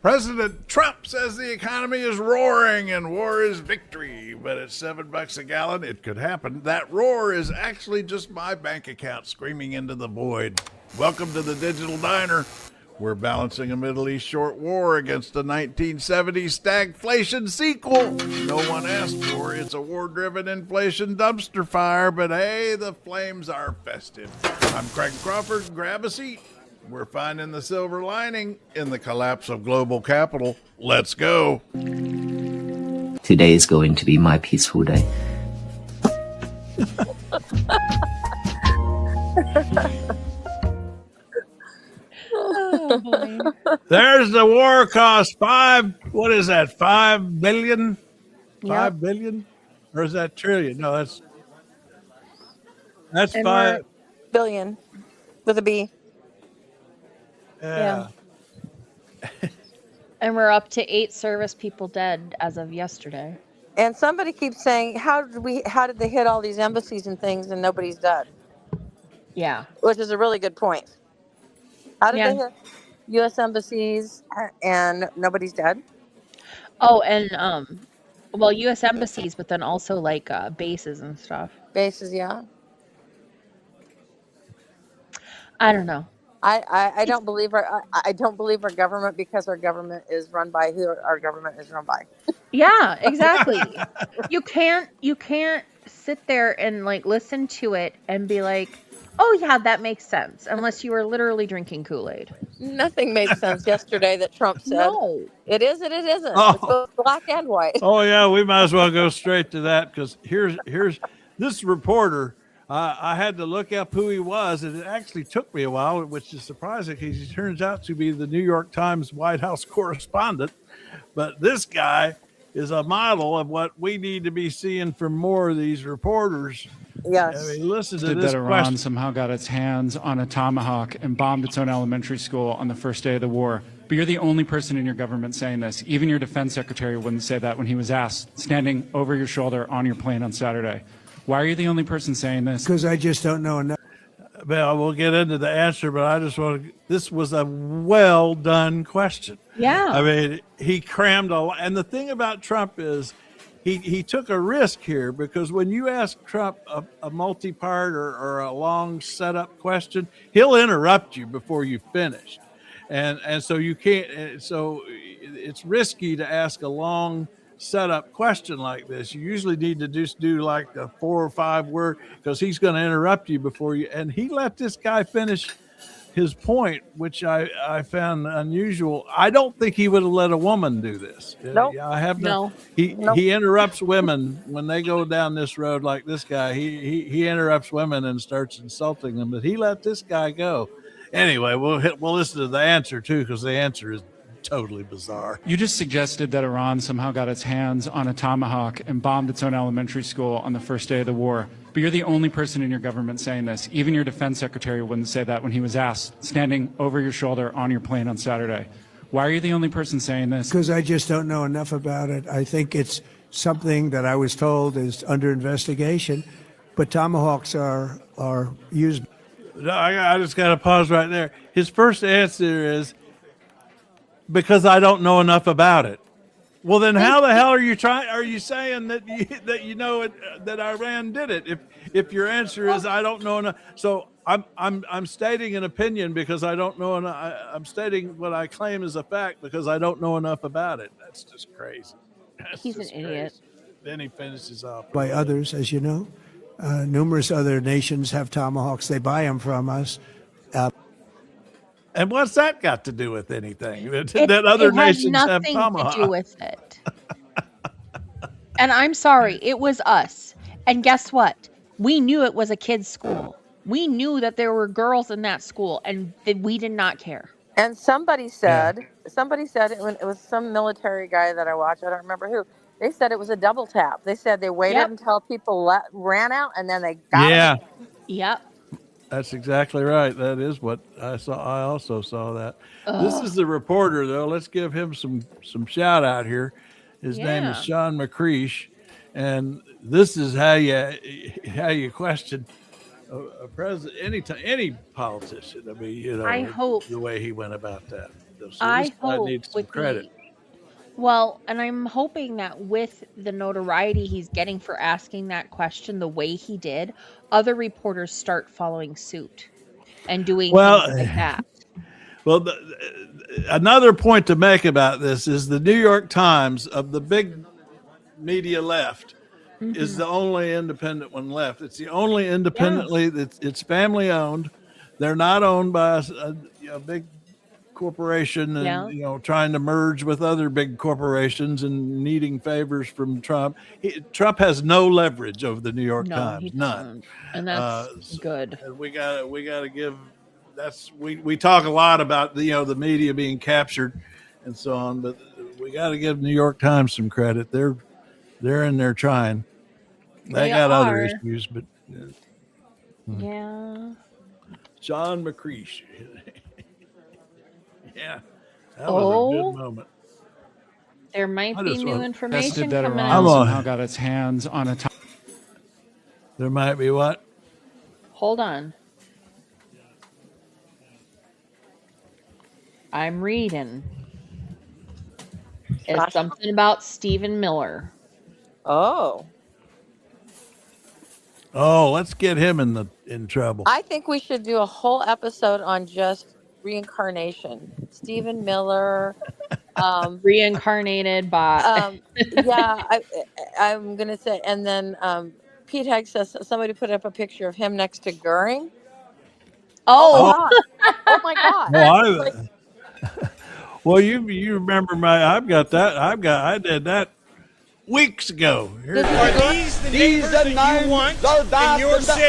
President Trump says the economy is roaring and war is victory, but at $7 a gallon, it could happen. That roar is actually just my bank account screaming into the void. Welcome to the Digital Diner. We're balancing a Middle East short war against a 1970s stagflation sequel. No one asked for. It's a war-driven inflation dumpster fire, but hey, the flames are festive. I'm Craig Crawford. Grab a seat. We're finding the silver lining in the collapse of global capital. Let's go. Today is going to be my peaceful day. Oh, boy. There's the war cost $5 billion? Yep. $5 billion? Or is that trillion? No, that's And five. billion with a B. Yeah. And we're up to 8 service people dead as of yesterday. And somebody keeps saying, how did they hit all these embassies and things and nobody's dead? Yeah. Which is a really good point. How did Yeah. they hit U.S. embassies and nobody's dead? Oh, and well, U.S. embassies, but then also like bases and stuff. Bases, yeah. I don't know. I don't believe I don't believe our government because our government is run by who our government is run by. Yeah, exactly. You can't sit there and like listen to it and be like, oh yeah, that makes sense, unless you were literally drinking Kool-Aid. Nothing made sense yesterday that Trump said. No. It is and it isn't. Oh. It's both black and white. Oh, yeah, we might as well go straight to that because here's this reporter. I had to look up who he was, and it actually took me a while, which is surprising because he turns out to be the New York Times White House correspondent. But this guy is a model of what we need to be seeing from more of these reporters. Yes. I mean, listen to this that Iran question. somehow got its hands on a Tomahawk and bombed its own elementary school on the first day of the war. But you're the only person in your government saying this. Even your defense secretary wouldn't say that when he was asked, standing over your shoulder on your plane on Saturday. Why are you the only person saying this? Because I just don't know enough. Well, we'll get into the answer, but I just want to. This was a well done question. Yeah. I mean, he crammed a lot. And the thing about Trump is he took a risk here because when you ask Trump a multi-part or a long setup question, he'll interrupt you before you finish. And so you can't. So it's risky to ask a long setup question like this. You usually need to just do like a 4 or 5 word because he's going to interrupt you before you. And he let this guy finish his point, which I found unusual. I don't think he would have let a woman do this. Nope. I have No. He interrupts women when they go down this road like this guy. He interrupts women and starts insulting them, but he let this guy go. Anyway, we'll listen to the answer too because the answer is totally bizarre. You just suggested that Iran somehow got its hands on a Tomahawk and bombed its own elementary school on the first day of the war. But you're the only person in your government saying this. Even your defense secretary wouldn't say that when he was asked, standing over your shoulder on your plane on Saturday. Why are you the only person saying this? Because I just don't know enough about it. I think it's something that I was told is under investigation, but Tomahawks are used. No, I just got to pause right there. His first answer is, because I don't know enough about it. Well, then how the hell are you saying that you know it, that Iran did it? If your answer is I don't know enough, so I'm stating an opinion because I don't know enough. I'm stating what I claim is a fact because I don't know enough about it. That's just crazy. He's an idiot. Then he finishes off By others, as you know. Numerous other nations have Tomahawks. They buy them from us. And what's that got to do with anything? That other nations have nothing Tomahawk. to do with it. And I'm sorry, it was us. And guess what? We knew it was a kid's school. We knew that there were girls in that school, and we did not care. And somebody said it was some military guy that I watched. I don't remember who. They said it was a double tap. They said they waited until people ran out and then they got it. Yep. That's exactly right. That is what I saw. I also saw that. This is the reporter, though. Let's give him some shout out here. His name is Sean McCreesh, and this is how you question a president, any politician. I mean, I hope the way he went about that. So I this guy hope needs some with credit. well, and I'm hoping that with the notoriety he's getting for asking that question the way he did, other reporters start following suit and doing Well, things like that. well, another point to make about this is the New York Times, of the big media left, is the only independent one left. It's the only independently that's it's family owned. They're not owned by a big corporation and trying to merge with other big corporations and needing favors from Trump. Trump has no leverage over the New York Times, none. And that's good. And we got to give. We talk a lot about the media being captured and so on, but we got to give New York Times some credit. They're in there trying. They got other issues, but yeah. John McCreesh. Yeah, that was a good moment. There might be new information that coming Iran out. somehow got its hands on a. There might be what? Hold on. I'm reading. It's something about Stephen Miller. Oh, let's get him in trouble. I think we should do a whole episode on just reincarnation. Stephen Miller. Reincarnated by. Yeah, I'm going to say, and then Pete Hegg says somebody put up a picture of him next to Goering. Oh my God. Well, you remember I've got that. I did that weeks ago. Are these the neighbors that you want in your city?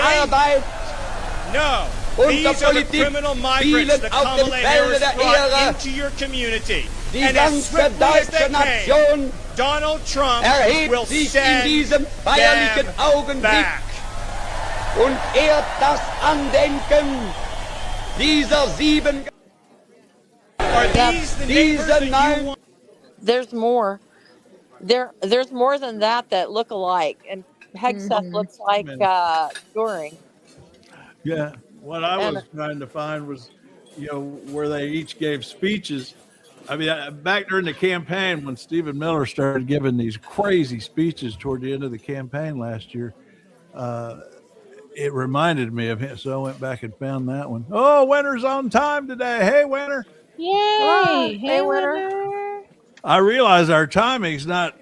No. These are the criminal migrants the Kamala Harris brought into your community. And as swiftly as they came, Donald Trump will send them back. Und das Andenken dieser sieben. Are these the neighbors that you want? There's more. There's more than that look alike, and Hegseth looks like Goring. Yeah, what I was trying to find was, where they each gave speeches. I mean, back during the campaign when Stephen Miller started giving these crazy speeches toward the end of the campaign last year, it reminded me of him. So I went back and found that one. Oh, Winter's on time today. Hey, Winter. Yay. Hey, Winter. I realize our timing's not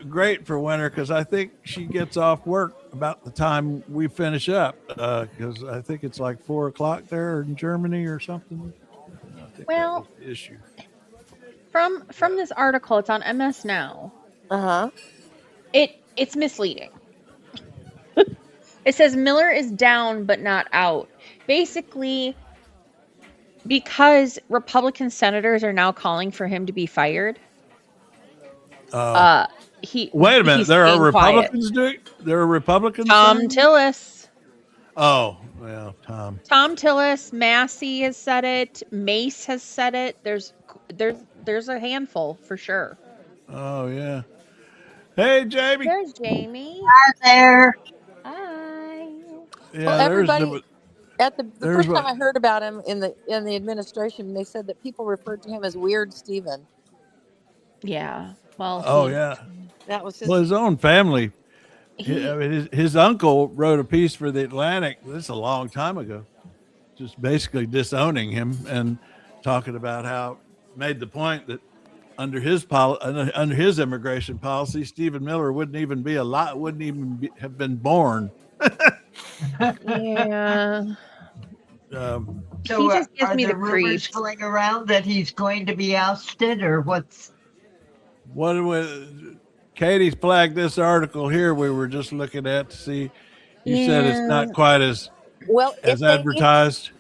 great for Winter because I think she gets off work about the time we finish up because I think it's like 4:00 there in Germany or something. Well, the issue. From this article, it's on MS Now. It's misleading. It says Miller is down but not out. Basically, because Republican senators are now calling for him to be fired. Wait a minute. There are Republicans doing. There are Republicans. Tom Tillis. Oh well, Tom. Tom Tillis, Massey has said it. Mace has said it. There's a handful for sure. Oh yeah. Hey, Jamie. There's Jamie. Hi there. Hi. Yeah, well, everybody. At the first time I heard about him in the administration, they said that people referred to him as Weird Stephen. Yeah. Well. Oh yeah. That was his own family. His uncle wrote a piece for the Atlantic. This is a long time ago, just basically disowning him and talking about how made the point that under his immigration policy, Stephen Miller wouldn't even have been born. Yeah. So he just gives me the rumors creeps. going around that he's going to be ousted, or what's? Katie's flagged this article here we were just looking at to see. You said it's not quite as advertised.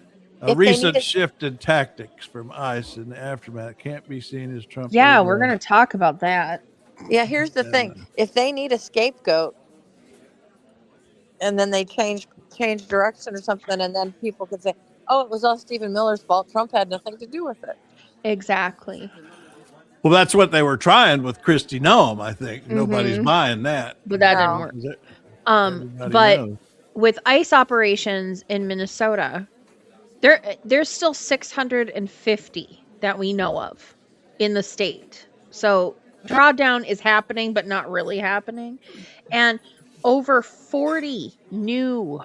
A recent shift in tactics from ICE in the aftermath can't be seen as Trump. Yeah, we're going to talk about that. Yeah, here's the thing. If they need a scapegoat and then they change direction or something, and then people could say, oh, it was all Stephen Miller's fault. Trump had nothing to do with it. Exactly. Well, that's what they were trying with Kristi Noem, I think. Nobody's buying that. But that didn't work. But with ICE operations in Minnesota, there's still 650 that we know of in the state. So drawdown is happening, but not really happening. And over 40 new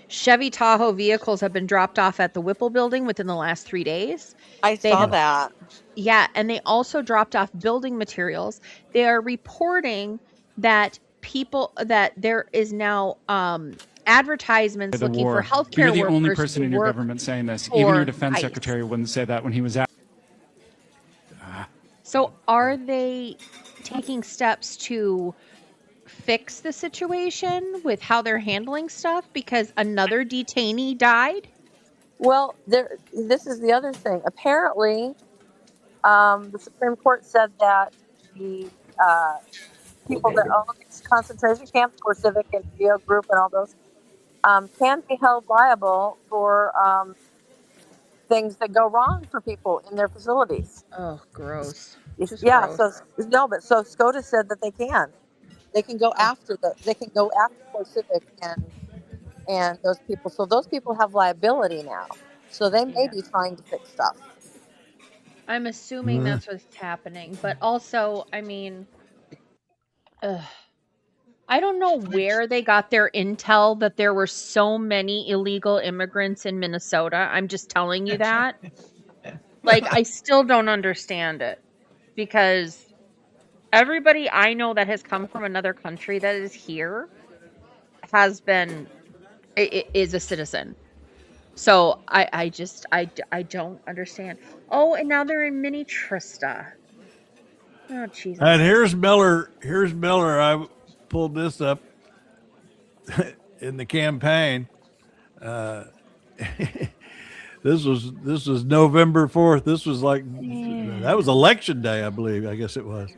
Chevy Tahoe vehicles have been dropped off at the Whipple building within the last 3 days. I saw that. Yeah, and they also dropped off building materials. They are reporting that there is now advertisements The looking war. for healthcare You're the workers only person to in your work government saying this. Even your defense ICE. secretary wouldn't say that when he was asked. So are they taking steps to fix the situation with how they're handling stuff because another detainee died? Well, this is the other thing. Apparently, the Supreme Court said that the people that own these concentration camps for Civic and Geo Group and all those can be held liable for things that go wrong for people in their facilities. Oh, gross. Yeah. Gross. So SCOTUS said that they can go after for Civic and those people. So those people have liability now. So they may be trying to fix stuff. I'm assuming that's what's happening, but also, I mean, I don't know where they got their intel that there were so many illegal immigrants in Minnesota. I'm just telling you that. Like, I still don't understand it because everybody I know that has come from another country that is here is a citizen. So I don't understand. Oh, and now they're in Mini Trista. Oh, Jesus. And here's Miller. I pulled this up in the campaign. This was November 4th. This was that was election day, I believe. I guess it was.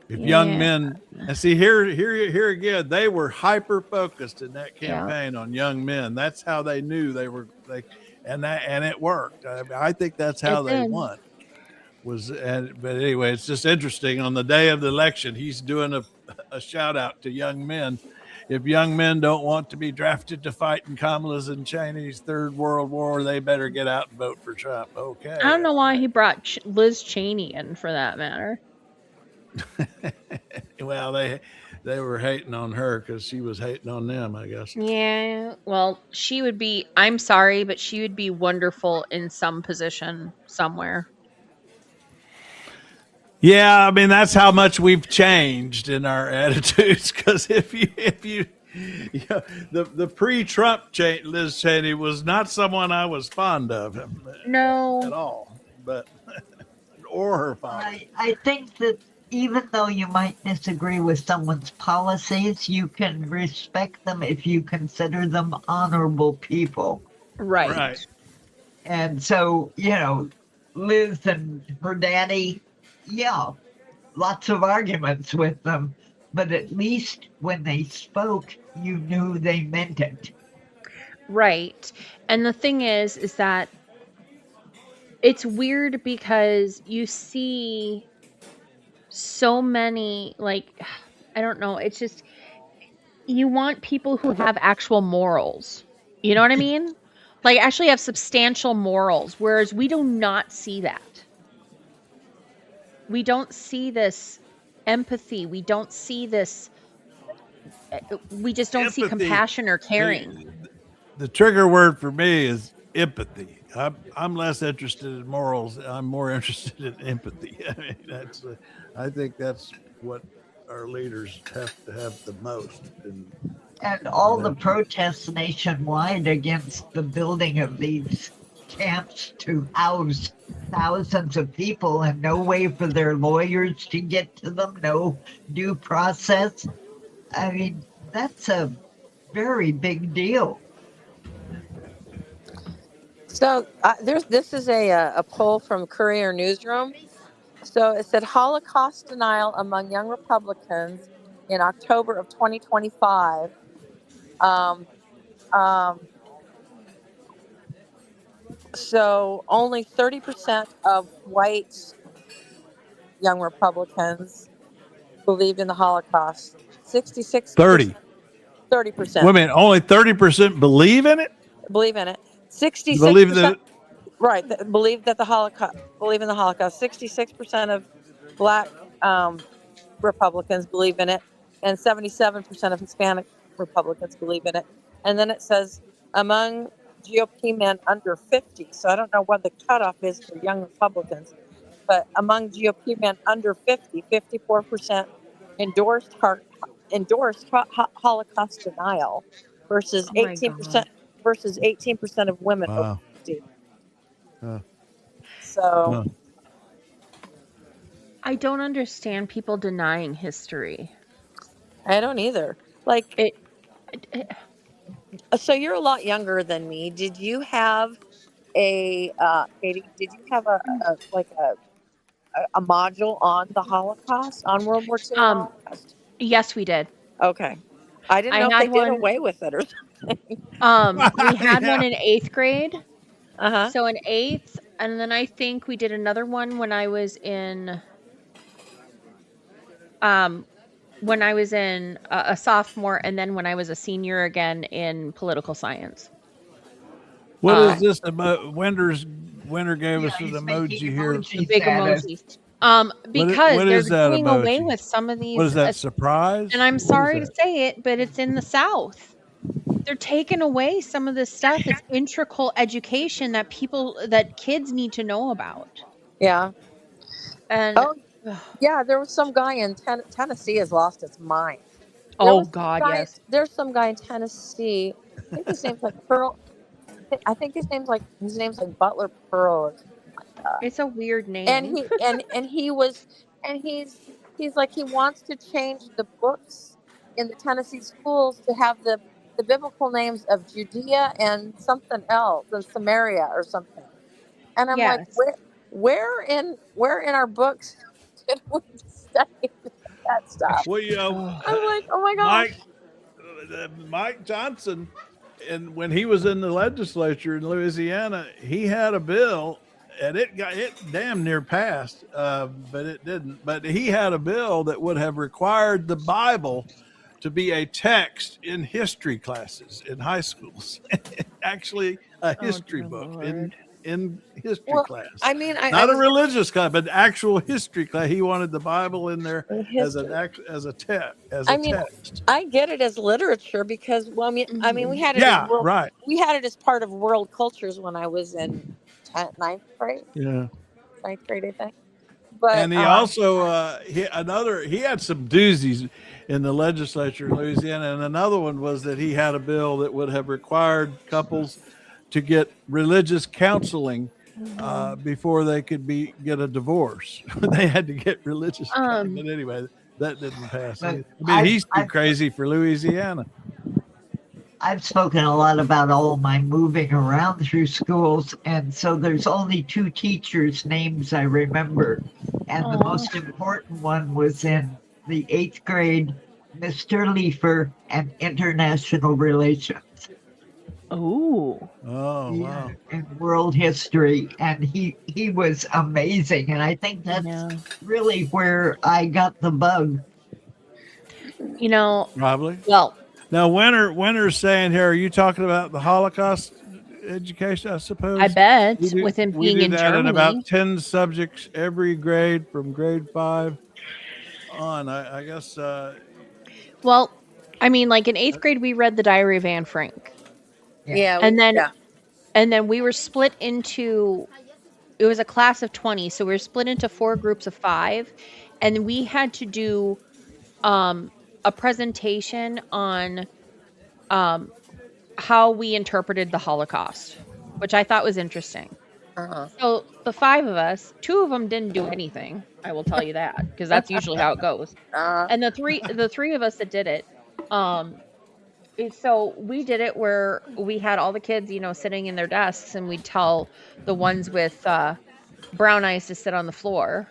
If young men, and see here again, they were hyper focused in that campaign on young men. That's how they knew and it worked. I think that's how they won. But anyway, it's just interesting. On the day of the election, he's doing a shout out to young men. If young men don't want to be drafted to fight in Kamala's and Cheney's Third World War, they better get out and vote for Trump. Okay. I don't know why he brought Liz Cheney in, for that matter. Well, they were hating on her because she was hating on them, I guess. Yeah, well, I'm sorry, but she would be wonderful in some position somewhere. Yeah, I mean, that's how much we've changed in our attitudes. Because if you the pre-Trump Liz Cheney was not someone I was fond of at all, but or her father. I think that even though you might disagree with someone's policies, you can respect them if you consider them honorable people. Right. And so, Liz and her daddy, lots of arguments with them, but at least when they spoke, you knew they meant it. Right. And the thing is that it's weird because you see so many, I don't know, it's just, you want people who have actual morals. You know what I mean? Actually have substantial morals, whereas we do not see that. We don't see this empathy. We don't see this. We just don't see compassion or caring. The trigger word for me is empathy. I'm less interested in morals. I'm more interested in empathy. I mean, I think that's what our leaders have to have the most. And all the protests nationwide against the building of these camps to house thousands of people and no way for their lawyers to get to them, no due process. I mean, that's a very big deal. So this is a poll from Courier Newsroom. So it said Holocaust denial among young Republicans in October of 2025. So only 30% of white young Republicans believed in the Holocaust. 30%. Wait a minute, only 30% believe in it? Believe in it. 66%. Believe that right, that believe in the Holocaust. 66% of Black Republicans believe in it, and 77% of Hispanic Republicans believe in it. And then it says among GOP men under 50. So I don't know what the cutoff is for young Republicans, but among GOP men under 50, 54% endorsed Holocaust denial versus Oh my 18% God. versus 18% of women over Wow. 50. Huh. So Huh. I don't understand people denying history. I don't either. Like, It, so you're a lot younger than me. Did you have Katie? Did you have a module on the Holocaust, on World War II and the um, Holocaust? yes, we did. Okay, I didn't I know if they had did one. away with it or something. We had Yeah. one in 8th grade. Uh-huh. So in 8th, and then I think we did another one when I was in a sophomore, and then when I was a senior again in political science. What Um, is this? Winter gave us an he's emoji making here. emoji big status. emojis. Because what they're is that doing away emoji? with some of these, What is that? Surprise? and I'm What is sorry to that? say it, but it's in the South. They're taking away some of this stuff. It's integral education that kids need to know about. Yeah. And Oh, yeah. There was some guy in Tennessee has lost his mind. oh God, yes. There's some guy in Tennessee. I think his name's like Pearl. I think his name's like Butler Pearl or something like that. It's a weird name. And he's like, he wants to change the books in the Tennessee schools to have the biblical names of Judea and something else, and Samaria or something. And I'm like, Yes. where in our books did we study that stuff? Well, I'm like, oh my gosh. Mike Johnson, and when he was in the legislature in Louisiana, he had a bill, and it damn near passed, but it didn't. But he had a bill that would have required the Bible to be a text in history classes in high schools. Actually, a history dear book Lord. in history class. I mean, Not a religious class, but actual history class. He wanted the Bible in there as history. a text. I get it as literature because, well, I mean, we had it. Yeah, as world, right. We had it as part of world cultures when I was in ninth grade. Yeah. Ninth grade, I think. But And he also he had some doozies in the legislature in Louisiana, and another one was that he had a bill that would have required couples to get religious counseling before they could get a divorce. They had to get religious counseling. But anyway, that didn't pass. I mean, he's too crazy for Louisiana. I've spoken a lot about all my moving around through schools, and so there's only 2 teachers' names I remember. And the most important one was in the 8th grade, Mr. Leifer, and International Relations. Oh, wow. In world history, and he was amazing, and I think that's really where I got the bug. Probably. Well, now Winter's saying here, are you talking about the Holocaust education, I suppose? I bet with him being in that Germany. in about 10 subjects every grade from grade 5 on. I guess. Well, I mean, like in 8th grade, we read the Diary of Anne Frank. Yeah. And then we were split into, it was a class of 20. So we were split into 4 groups of 5. And we had to do a presentation on how we interpreted the Holocaust, which I thought was interesting. So the 5 of us, 2 of them didn't do anything. I will tell you that, because that's usually how it goes. And the three of us that did it, so we did it where we had all the kids, sitting in their desks, and we'd tell the ones with brown eyes to sit on the floor,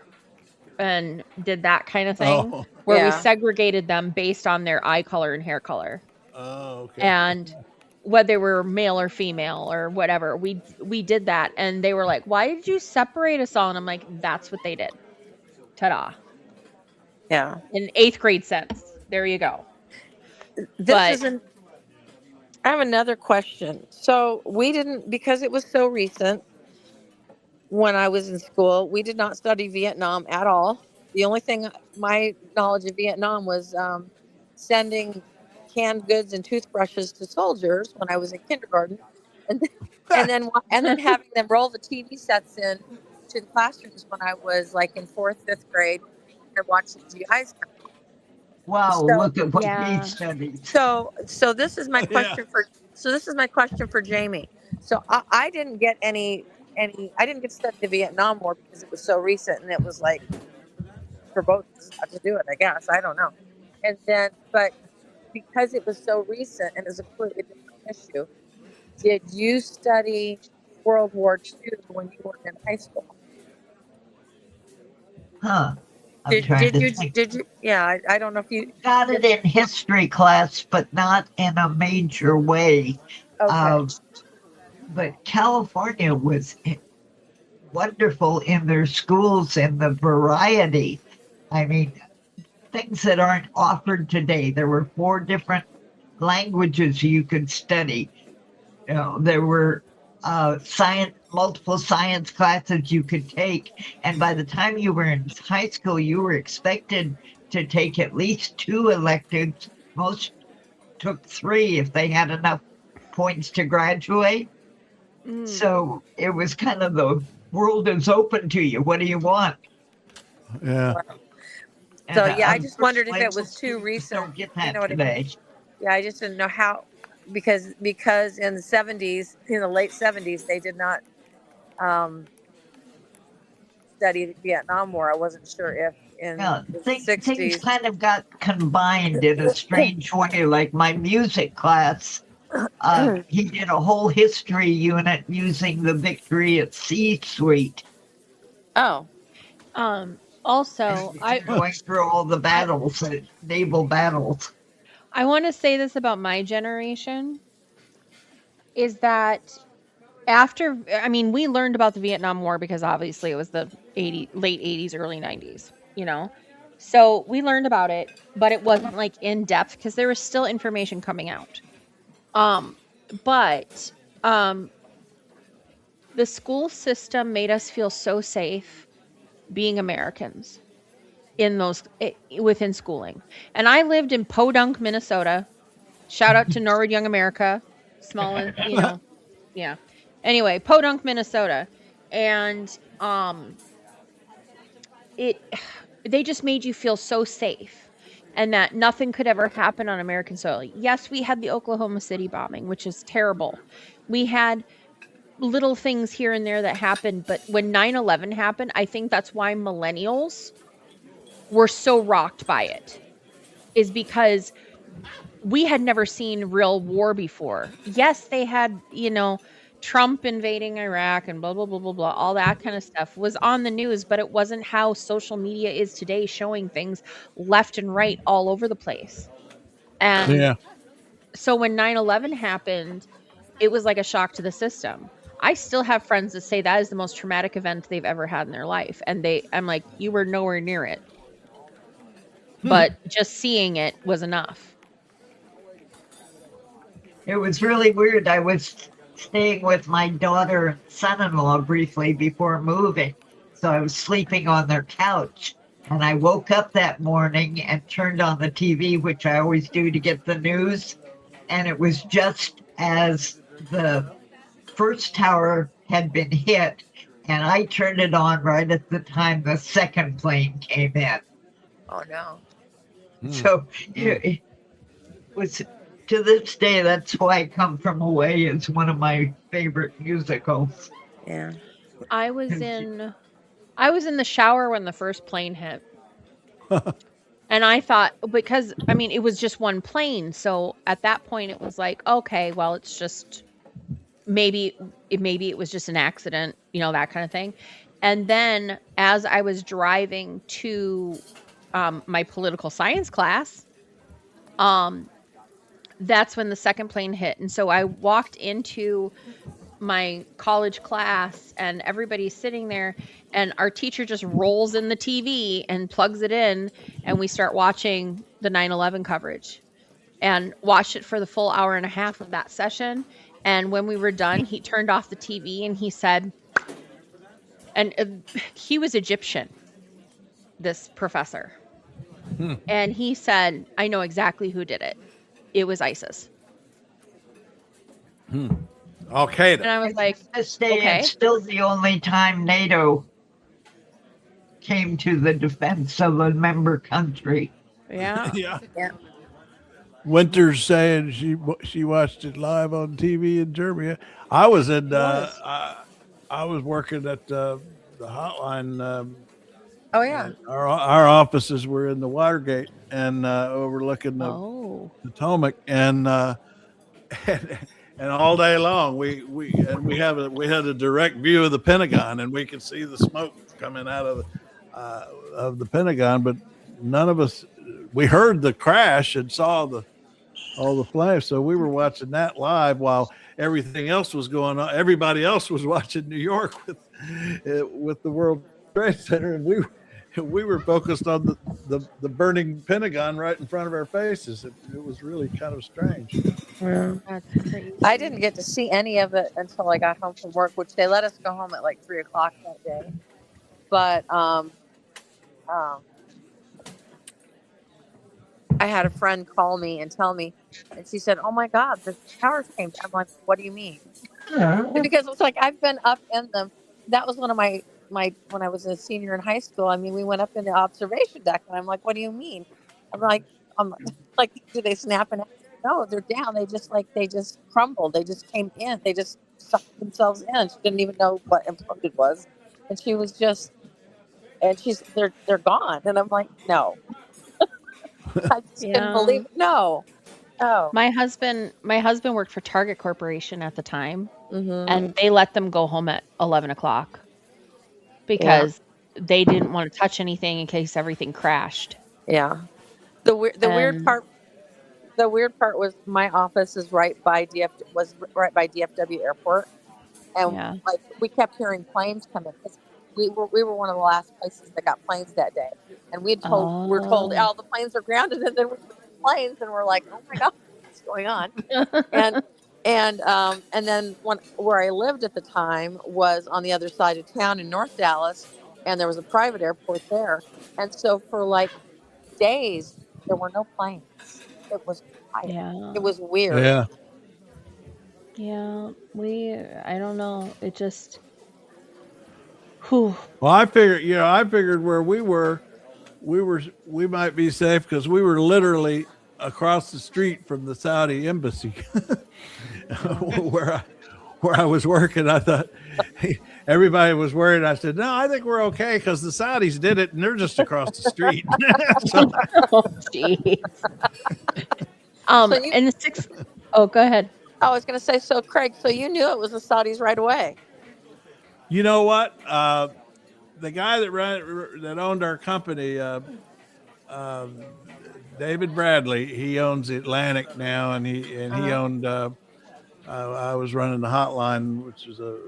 and did that kind of thing, where we segregated them based on their eye color and hair color. Oh, okay. And whether they were male or female or whatever, we did that, and they were like, "Why did you separate us all?" And I'm like, "That's what they did." Ta-da! Yeah. In 8th grade sense, there you go. I have another question. So we didn't, because it was so recent, when I was in school, we did not study Vietnam at all. The only thing my knowledge of Vietnam was sending canned goods and toothbrushes to soldiers when I was in kindergarten, and then having them roll the TV sets in to the classrooms when I was like in 4th, 5th grade, and watch the GIs come. Wow, So- look at what Yeah. he studied. So this is my question for Jamie. So I didn't get any I didn't get to study the Vietnam War because it was so recent, and it was like for both of us not to do it, I guess. I don't know. And then, but because it was so recent and it was a completely different issue, did you study World War II when you were in high school? Huh. I'm Did trying to you? think. Did you? Yeah, I don't know if you Got it in history class, but not in a major way. Okay. But California was wonderful in their schools and the variety. I mean, things that aren't offered today. There were 4 different languages you could study. You know, there were multiple science classes you could take. And by the time you were in high school, you were expected to take at least 2 electives. Most took 3 if they had enough points to graduate. So it was kind of the world is open to you. What do you want? Yeah. So And, yeah, I just wondered if it unfortunately, was too most recent. Don't get that You know what I today. mean? Yeah, I just didn't know how, because in the 70s, in the late 70s, they did not study the Vietnam War. I wasn't sure if in the Things 60s. kind of got combined in a strange way. Like my music class, he did a whole history unit using the victory at C Suite. Oh, Also, Going through all the battles, naval battles. I want to say this about my generation is that we learned about the Vietnam War because obviously it was the late 80s, early 90s, you know? So we learned about it, but it wasn't like in depth because there was still information coming out. But the school system made us feel so safe being Americans within schooling. And I lived in Podunk, Minnesota. Shout out to Norwood Young America. Small, yeah. Anyway, Podunk, Minnesota. And they just made you feel so safe and that nothing could ever happen on American soil. Yes, we had the Oklahoma City bombing, which is terrible. We had little things here and there that happened, but when 9/11 happened, I think that's why millennials were so rocked by it, is because we had never seen real war before. Yes, they had, Trump invading Iraq and blah, blah, blah, blah, blah. All that kind of stuff was on the news, but it wasn't how social media is today, showing things left and right all over the place. And so when 9/11 happened, it was like a shock to the system. I still have friends that say that is the most traumatic event they've ever had in their life. And I'm like, you were nowhere near it. But just seeing it was enough. It was really weird. I was staying with my daughter and son-in-law briefly before moving. So I was sleeping on their couch. And I woke up that morning and turned on the TV, which I always do to get the news. And it was just as the first tower had been hit. And I turned it on right at the time the second plane came in. oh no. So it was, to this day, that's why I Come From Away is one of my favorite musicals. Yeah. I was in the shower when the first plane hit. And I thought, because it was just one plane, so at that point it was like, okay, well, it's just maybe it was just an accident, that kind of thing. And then as I was driving to my political science class, that's when the second plane hit. And so I walked into my college class and everybody's sitting there and our teacher just rolls in the TV and plugs it in and we start watching the 9/11 coverage and watched it for the full hour and a half of that session. And when we were done, he turned off the TV and he said, and he was Egyptian, this professor. And he said, I know exactly who did it. It was ISIS. Al-Qaeda. And I was like, This day, okay. it's still the only time NATO came to the defense of a member country. Yeah. Yeah. Winter's saying she watched it live on TV in Germany. I was in I was working at the hotline. Oh yeah. Our offices were in the Watergate and overlooking the Potomac, and all day long we had a direct view of the Pentagon, and we could see the smoke coming out of the Pentagon, but none of us, we heard the crash and saw all the flames, so we were watching that live while everything else was going on. Everybody else was watching New York with the World Trade Center, and we were focused on the burning Pentagon right in front of our faces. It was really kind of strange. Yeah. I didn't get to see any of it until I got home from work, which they let us go home at like 3:00 that day. But I had a friend call me and tell me, and she said, "Oh my God, the towers came down." I'm like, "What do you mean?" Because it's like I've been up in them. That was one of my when I was a senior in high school. I mean, we went up in the observation deck, and I'm like, "What do you mean?" I'm like, "Do they snap?" And no, they're down. They just crumbled. They just came in. They just sucked themselves in. She didn't even know what imploded was, and she was just, and they're gone. And I'm like, no. I just couldn't believe it. No. Oh. My husband worked for Target Corporation at the time, and they let them go home at 11 o'clock because they didn't want to touch anything in case everything crashed. Yeah. The weird part was my office is right by DFW Airport, and like we kept hearing planes come in because we were one of the last places that got planes that day, and we're told the planes are grounded, and then we see the planes, and we're like, oh my God, what's going on? and then where I lived at the time was on the other side of town in North Dallas, and there was a private airport there, and so for like days there were no planes. It was quiet. Yeah. It was weird. Yeah. Yeah. I don't know. It just. Whew. Well, I figured where we might be safe because we were literally across the street from the Saudi embassy where I was working. I thought everybody was worried. I said, no, I think we're okay because the Saudis did it and they're just across the street. Oh, geez. And the sixth. Oh, go ahead. I was going to say, so Craig, so you knew it was the Saudis right away. You know what? The guy that owned our company, David Bradley, he owns the Atlantic now, and he owned. I was running the Hotline, which is a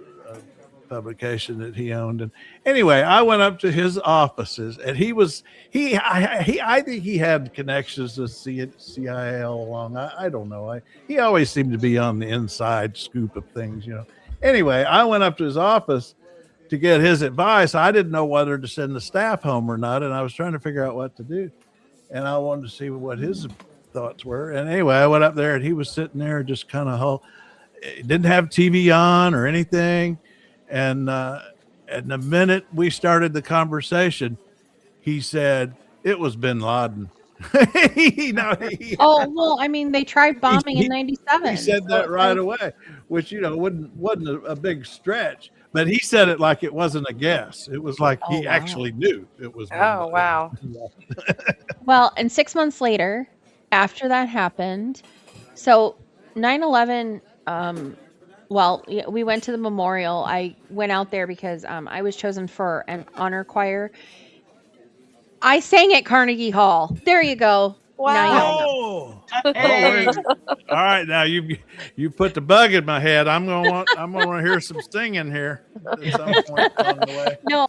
publication that he owned. And anyway, I went up to his offices, and I think he had connections to CIA all along. I don't know. He always seemed to be on the inside scoop of things, Anyway, I went up to his office to get his advice. I didn't know whether to send the staff home or not, and I was trying to figure out what to do. And I wanted to see what his thoughts were. And anyway, I went up there, and he was sitting there just kind of didn't have TV on or anything. And the minute we started the conversation, he said, it was bin Laden. Oh, well, I mean, they tried bombing in 97. He said that right away, which, wasn't a big stretch, but he said it like it wasn't a guess. It was like he actually knew it was. Oh, wow. Well, and 6 months later, after that happened, so 9/11, we went to the memorial. I went out there because I was chosen for an honor choir. I sang at Carnegie Hall. There you go. Wow. All right, now you put the bug in my head. I'm gonna hear some singing here at some point along the way. No,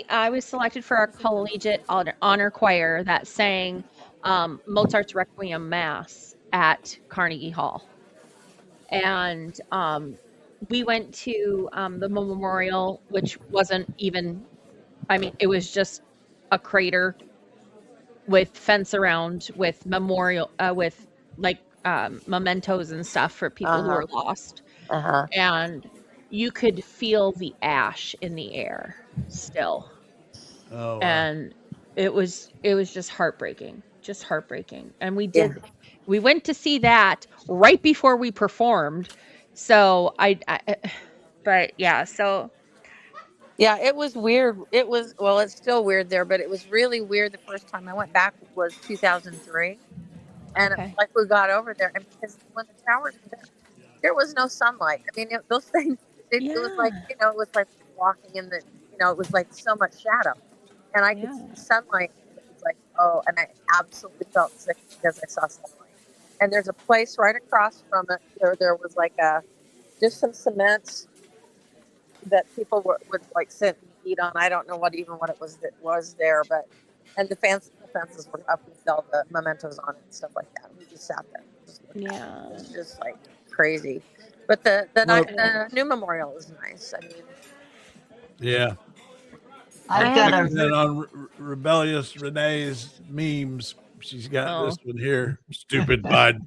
I was selected for a collegiate honor choir that sang Mozart's Requiem Mass at Carnegie Hall, and we went to the memorial, which wasn't even, I mean, it was just a crater with fence around with memorial, with like mementos and stuff for people who Uh-huh. were lost. Uh-huh. And you could feel the ash in the air still. Oh, wow. And it was just heartbreaking. And Yeah. we went to see that right before we performed. So but yeah, so Yeah, it was weird. It was, well, it's still weird there, but it was really weird. The first time I went back was 2003. And it was okay. like we got over there, and because when the towers were there was no sunlight. I mean, those things, it was like, Yeah. it was like walking in the, it was like so much shadow. And I could see Yeah. the sunlight. And it was like, oh, and I absolutely felt sick because I saw sunlight. And there's a place right across from it where there was like just some cement that people would like sit and eat on. I don't know what it was that was there, but, and the fences were up with all the mementos on it and stuff like that. We just sat there. Just looked at it. Yeah. It was just like crazy. But the new memorial is nice. I mean, Yeah. I've got And then a on Rebellious Renee's memes, she's got this one here. Stupid Biden.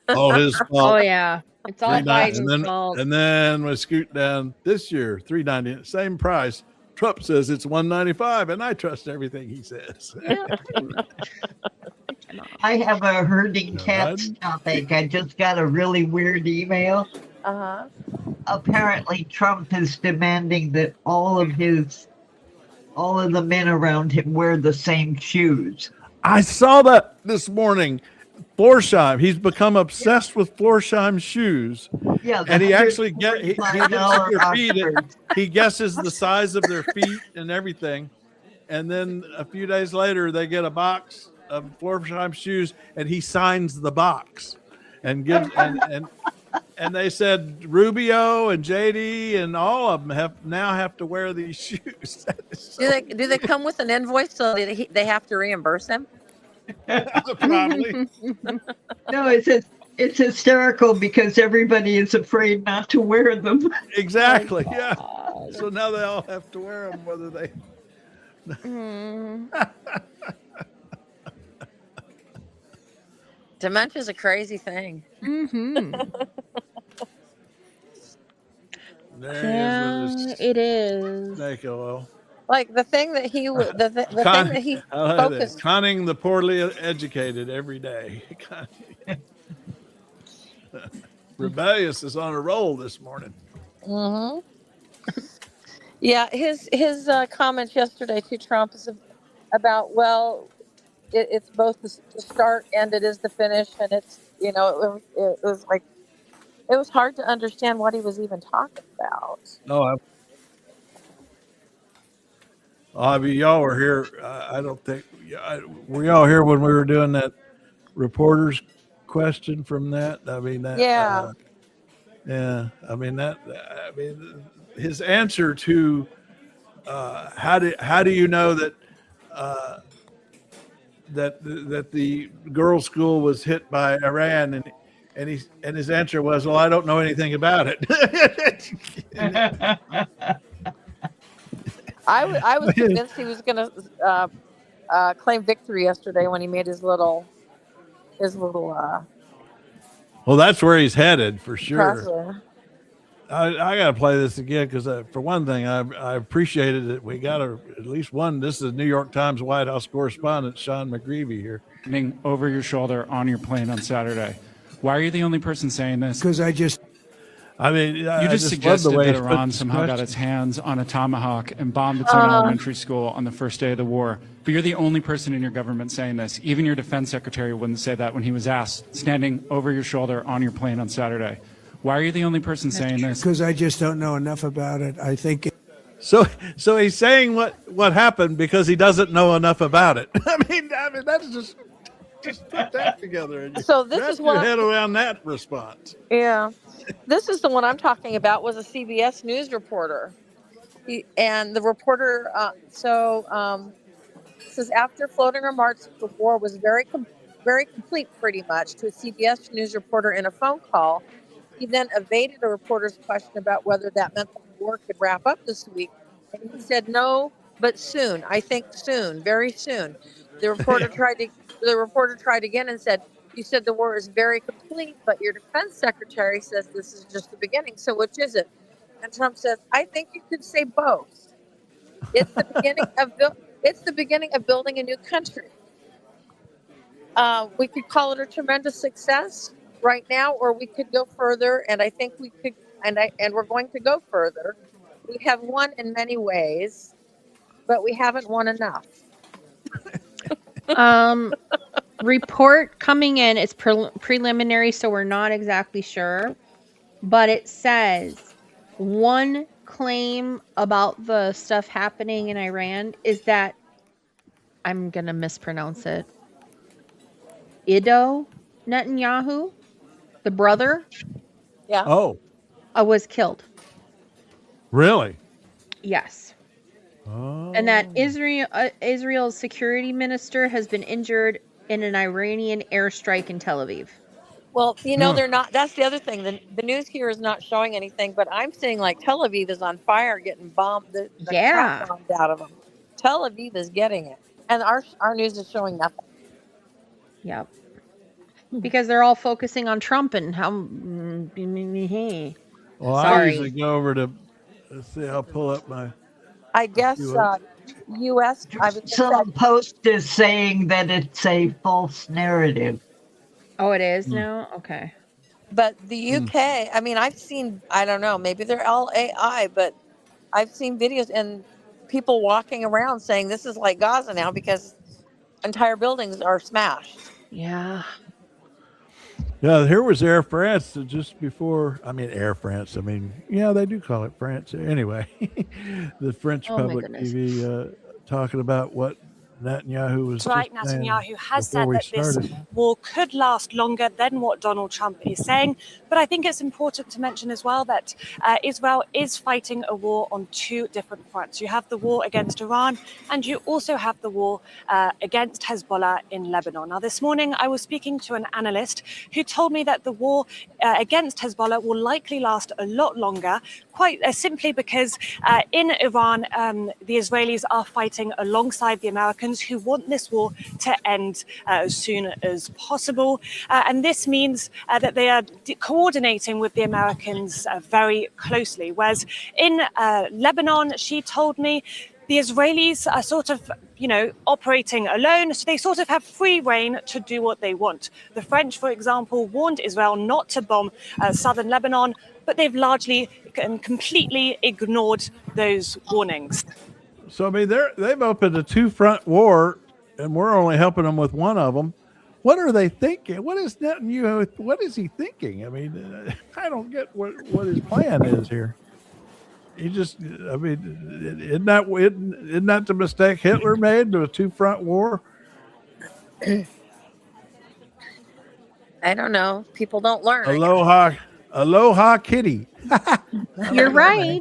All his Oh fault. yeah. It's all And Biden's then, fault. and then we scoot down this year, $3.90, same price. Trump says it's $195, and I trust everything he says. Yeah, pretty much. I have a herding cats topic. I just got a really weird email. uh-huh. Apparently Trump is demanding that all of the men around him wear the same shoes. I saw that this morning. Florsheim. He's become obsessed with Florsheim shoes. Yeah, And he actually he $145 guesses the size of their feet and everything. And then a few days later, they get a box of Florsheim shoes, and he signs the box and gives and they said Rubio and JD and all of them now have to wear these shoes. Do they come with an invoice so that they have to reimburse him? Probably. No, it's hysterical because everybody is afraid not to wear them. Exactly. Yeah. So now they all have to wear them, whether they. Dementia's a crazy thing. Mm-hmm. There Yeah, it is. snake oil. Like the thing that he would, the thing that he I like that. focused. Conning the poorly educated every day. Rebellious is on a roll this morning. Mm-hmm. Yeah, his comments yesterday to Trump is about, well, it's both the start and it is the finish, and it's it was like it was hard to understand what he was even talking about. No, I mean, y'all were here. I don't think were y'all here when we were doing that reporter's question from that. I mean that. Yeah. Yeah. I mean that. I mean his answer to how do you know that that the girls' school was hit by Iran, and his answer was, well, I don't know anything about it. I was convinced he was going to claim victory yesterday when he made his little. Well, that's where he's headed for sure. Presser. I got to play this again because, for one thing, I appreciated that we got at least one. This is New York Times White House correspondent Sean McGreevy here. Over your shoulder on your plane on Saturday. Why are you the only person saying this? Because I mean, You I just love suggested the way that he's put Iran this somehow got question. its hands on a Tomahawk and bombed its own elementary school on the first day of the war. But you're the only person in your government saying this. Even your defense secretary wouldn't say that when he was asked, standing over your shoulder on your plane on Saturday. Why are you the only person saying this? Because I just don't know enough about it. I think So he's saying what happened because he doesn't know enough about it. I mean that's just put that together. And So this wrap is your what head around that response. Yeah, this is the one I'm talking about. Was a CBS News reporter, and the reporter. Says after floating remarks, the war was very complete, pretty much, to a CBS News reporter in a phone call. He then evaded a reporter's question about whether that meant the war could wrap up this week. And he said, no, but soon. I think soon, very soon. The reporter tried again and said, you said the war is very complete, but your defense secretary says this is just the beginning. So which is it? And Trump says, I think you could say both. It's the beginning of building a new country. We could call it a tremendous success right now, or we could go further. And I think we could, and we're going to go further. We have won in many ways, but we haven't won enough. Report coming in. It's preliminary, so we're not exactly sure. But it says one claim about the stuff happening in Iran is that, I'm going to mispronounce it, Ido Netanyahu, the brother, was killed. Really? Yes. Oh. And that Israel's security minister has been injured in an Iranian airstrike in Tel Aviv. Well, they're not. That's the other thing. The news here is not showing anything, but I'm seeing like Tel Aviv is on fire, getting bombed. The crap bombed out of them. Tel Aviv is getting it, and our news is showing nothing. Yep. Because they're all focusing on Trump and how. Well, I usually go over to. Let's see. I'll pull up my. I guess U.S. Some post is saying that it's a false narrative. Oh, it is now? Okay. But the UK, I mean, I've seen, I don't know, maybe they're all AI, but I've seen videos and people walking around saying this is like Gaza now because entire buildings are smashed. Yeah. Yeah, here was Air France just before. Air France. They do call it France. Anyway, the French public TV talking about what Netanyahu was right. Netanyahu has said that this war could last longer than what Donald Trump is saying. But I think it's important to mention as well that Israel is fighting a war on two different fronts. You have the war against Iran, and you also have the war against Hezbollah in Lebanon. Now, this morning, I was speaking to an analyst who told me that the war against Hezbollah will likely last a lot longer, quite simply because in Iran, the Israelis are fighting alongside the Americans, who want this war to end as soon as possible. And this means that they are coordinating with the Americans very closely. Whereas in Lebanon, she told me, the Israelis are sort of, operating alone, so they sort of have free rein to do what they want. The French, for example, warned Israel not to bomb southern Lebanon, but they've largely and completely ignored those warnings. So, they've opened a two-front war, and we're only helping them with one of them. What are they thinking? What is Netanyahu? What is he thinking? I don't get what his plan is here. He just, isn't that the mistake Hitler made, to a two-front war? I don't know. People don't learn. Aloha kitty. You're right.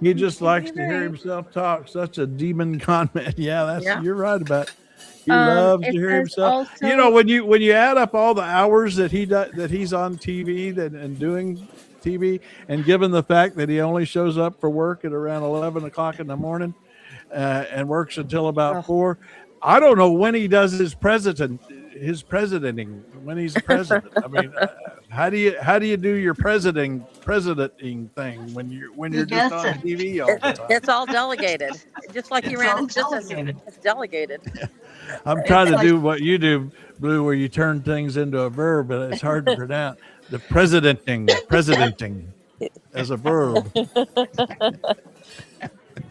He just likes to hear himself talk. Such a demon con man. Yeah, you're right about it. He loves to hear himself. Also, when you add up all the hours that he's on TV and doing TV, and given the fact that he only shows up for work at around 11 o'clock in the morning and works until about 4, I don't know when he does his presidenting when he's president. How do you do your presidenting thing when you're just on TV all the time? It's all delegated, just like you ran a business. It's delegated. I'm trying to do what you do, Blue, where you turn things into a verb, but it's hard to pronounce. The presidenting as a verb.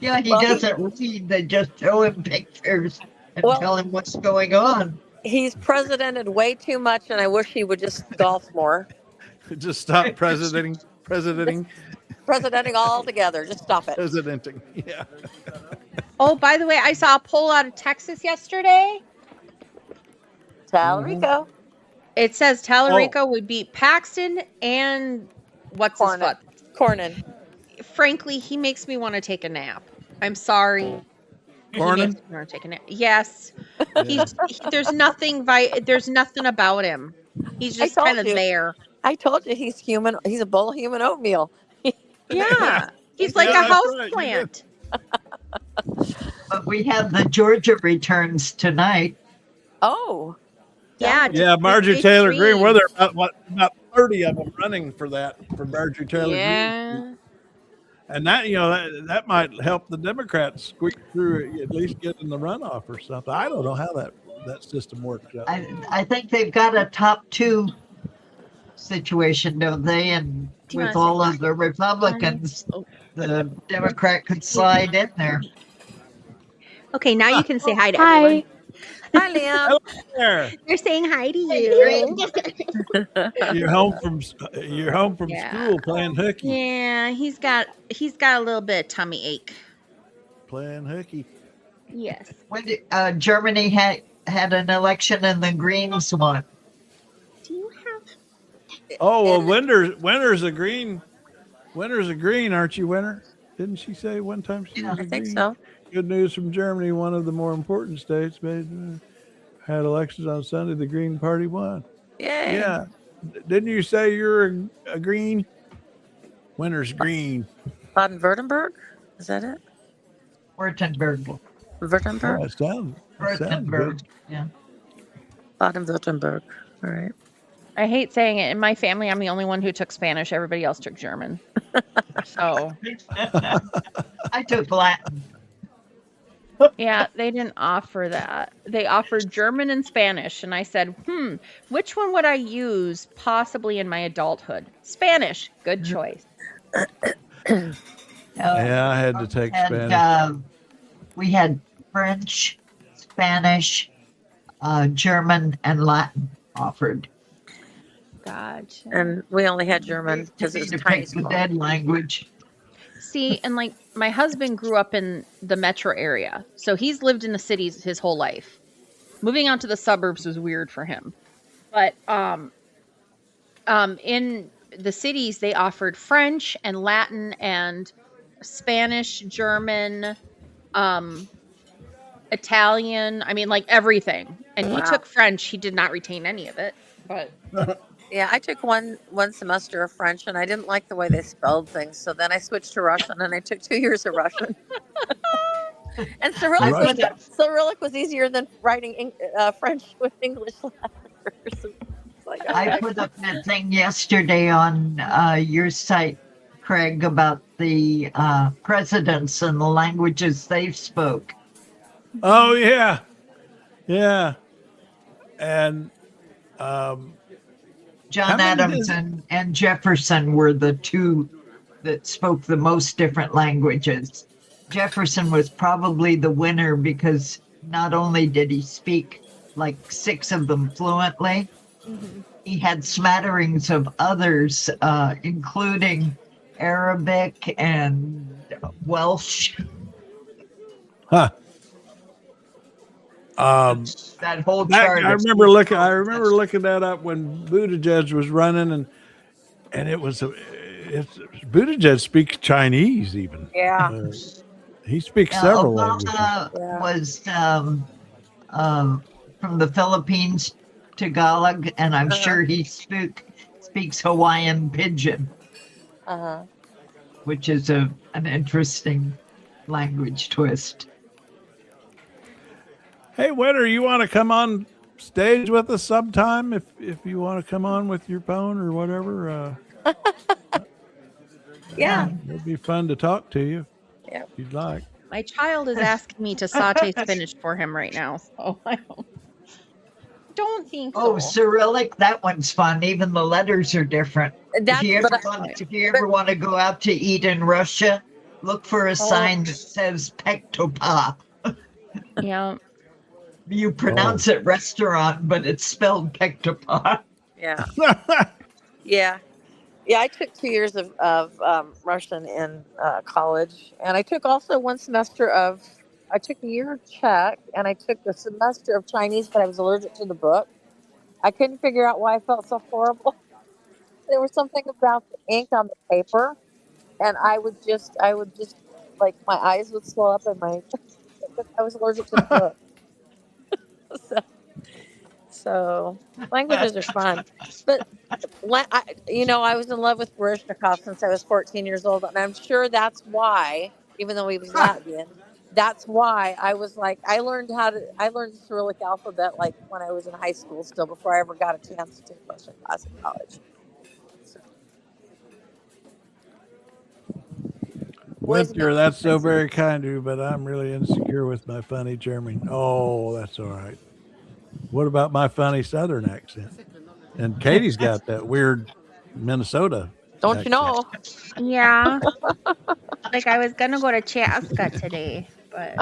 Yeah, he doesn't read. They just show him pictures and tell him what's going on. He's presidented way too much, and I wish he would just golf more. Just stop presidenting. Presidenting altogether. Just stop it. Presidenting, yeah. Oh, by the way, I saw a poll out of Texas yesterday. Tallarico. It says Tallarico would beat Paxton and what's his foot? Cornyn. Frankly, he makes me want to take a nap. I'm sorry. Cornyn? Want to take a nap. Yes. There's nothing about him. He's just kind of there. I told you he's human. He's a bowl of human oatmeal. Yeah. He's like Yeah, a that's house right, you plant. But we have the Georgia returns tonight. Oh, Yeah. Yeah, Marjorie big Taylor Greene. Well, trees. there are about 30 of them running for Marjorie Taylor Greene. Yeah. And that, that might help the Democrats squeak through, at least get in the runoff or something. I don't know how that system works out. I think they've got a top two situation, don't they? And Do you with wanna all say of the Republicans, Oh. the Democrat could slide in there. Okay, now you can say hi to everyone. hi, Liam. Hello there. They're saying hi to you. You're home from Yeah. school playing hooky. Yeah, he's got a little bit of tummy ache. Playing hooky. Yes. When did, Germany had an election and the Greens won. Do you have? Oh well, Winter's a green. Winter's a green, aren't you, Winter? Didn't she say one time she was a I think green? so. Good news from Germany, one of the more important states, had elections on Sunday. The Green Party won. Yay. Yeah. Didn't you say you're a green? Winter's green. Baden-Württemberg? Is that it? Württemberg. Württemberg? Oh, it sounds Württemberg. good. Yeah. Baden-Württemberg. All right. I hate saying it. In my family, I'm the only one who took Spanish. Everybody else took German. So I took Latin. yeah, they didn't offer that. They offered German and Spanish, and I said, which one would I use possibly in my adulthood? Spanish. Good choice. Yeah, I had to take Spanish. We had French, Spanish, German, and Latin offered. Gotcha. And we only had German because it was to tiny pick the small. dead language. See, and like my husband grew up in the metro area, so he's lived in the cities his whole life. Moving out to the suburbs was weird for him, but in the cities they offered French and Latin and Spanish, German, Italian. I mean, like everything. And he took French. He did not retain any of it, but. Yeah, I took one semester of French, and I didn't like the way they spelled things. So then I switched to Russian, and I took 2 years of Russian. And Cyrillic was easier than writing French with English letters. It's like, I put up that thing yesterday on your site, Craig, about the presidents and the languages they spoke. Oh yeah, yeah, and John Adams and Jefferson were the two that spoke the most different languages. Jefferson was probably the winner because not only did he speak like 6 of them fluently, he had smatterings of others, including Arabic and Welsh. Huh. That whole chart. I remember looking that up when Buttigieg was running, and it was Buttigieg speaks Chinese even. Yeah. He speaks several languages. Was from the Philippines, Tagalog, and I'm sure he speaks Hawaiian Pidgin, which is an interesting language twist. Hey, Winter, you want to come on stage with us sometime? If you want to come on with your phone or whatever. Yeah. It'd be fun to talk to you. Yeah. If you'd like. My child is asking me to saute spinach for him right now, so I don't think so. Oh, Cyrillic, that one's fun. Even the letters are different. If you ever want to go out to eat in Russia, look for a sign that says Pektopa. Yeah. You pronounce it restaurant, but it's spelled Pektopa. Yeah. Yeah. Yeah, I took 2 years of Russian in college, and I took also 1 semester I took a year of Czech, and I took a semester of Chinese, but I was allergic to the book. I couldn't figure out why I felt so horrible. There was something about the ink on the paper, and I would just like my eyes would swell up, and I was allergic to the book. So languages are fun. But, I was in love with Baryshnikov since I was 14 years old. And I'm sure that's why, even though he was Latvian, that's why I was like, I learned the Cyrillic alphabet like when I was in high school still, before I ever got a chance to take Russian class in college. So, Winter, that's so very kind of you, but I'm really insecure with my funny German. Oh, that's all right. What about my funny Southern accent? And Katie's got that weird Minnesota. Don't you know? Yeah. Like I was gonna go to Chaska today, but